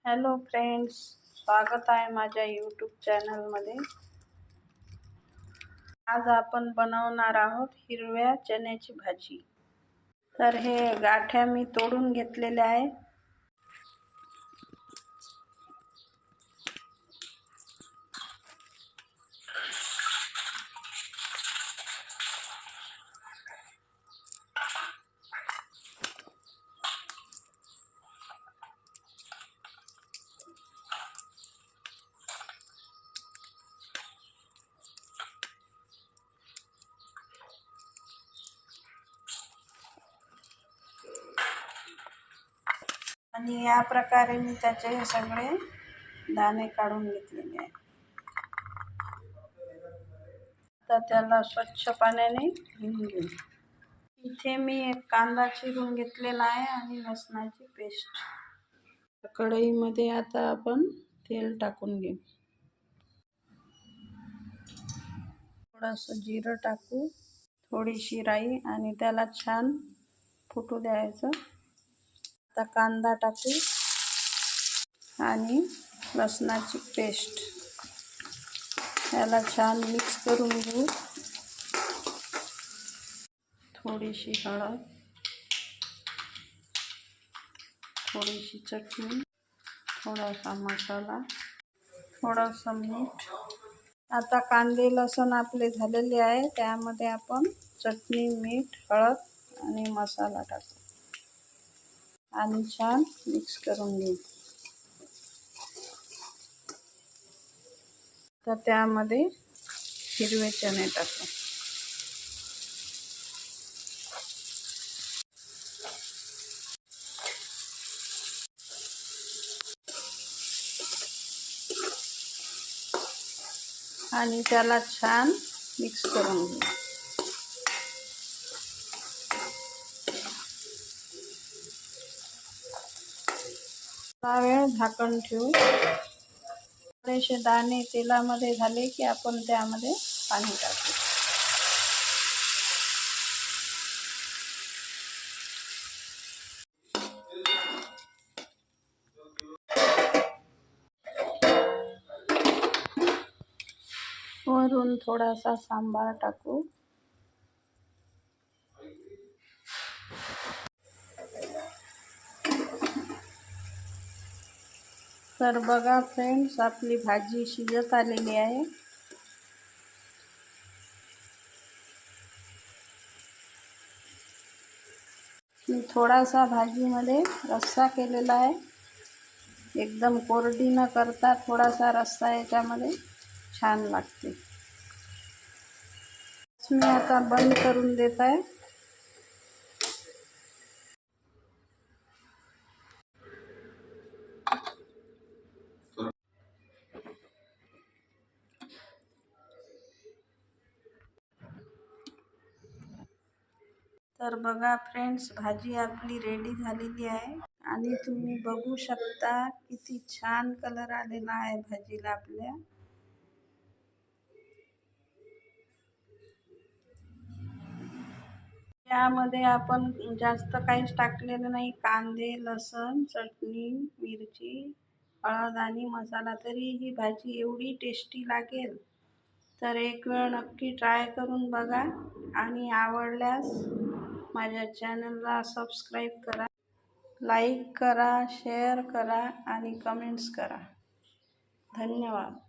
Hello friends, स्वागत आहे माझ्या यूट्यूब चॅनलमध्ये। आज आपण बनवणार आहोत हिरव्या चण्याची भाजी। तर हे गाठ्या मी तोडून घेतलेल्या आहे। आणि या प्रकारे मी त्याचे सगळे दाणे काढून घेतलेले आहे। आता त्याला स्वच्छ पाण्याने धुवून घेऊ। इथे मी एक कांदा चिरून घेतलेला आहे आणि लसणाची पेस्ट। कढईमध्ये आता आपण तेल टाकून घेऊ। थोडंसं जिरं टाकू, थोडीशी राई आणि त्याला छान फुटू द्यायचं। आता कांदा टाकू आणि लसणाची पेस्ट, याला छान मिक्स करून घेऊ। थोडीशी हळद, थोडीशी चटणी, थोडासा मसाला, थोडंसं मीठ। आता कांदे लसूण आपले झालेले आहे, त्यामध्ये आपण चटणी, मीठ, हळद आणि मसाला टाकू आणि छान मिक्स करून घेऊ। तर त्यामध्ये हिरवे चणे टाकू। आणि त्याला छान मिक्स करून घेऊ। थोडा वेळ झाकण ठेवू। थोडेसे दाणे तेलामध्ये झाले की आपण त्यामध्ये पाणी टाकू। वरून थोडासा सांबार टाकू। तर बघा फ्रेंड्स, आपली भाजी शिजत आलेली आहे। मी थोडासा भाजीमध्ये रस्सा केलेला आहे, एकदम कोरडी न करता थोडासा रस्सा याच्यामध्ये छान लागते। मी आता बंद करून देत आहे। तर बघा फ्रेंड्स, भाजी आपली रेडी झालेली आहे आणि तुम्ही बघू शकता किती छान कलर आलेला आहे भाजीला आपल्या। यामध्ये आपण जास्त काहीच टाकलेलं नाही, कांदे, लसूण, चटणी, मिरची, हळद आणि मसाला, तरी ही भाजी एवढी टेस्टी लागेल। तर एक वेळ नक्की ट्राय करून बघा आणि आवडल्यास माझ्या चॅनलला सबस्क्राईब करा, लाईक करा, शेअर करा आणि कमेंट्स करा। धन्यवाद।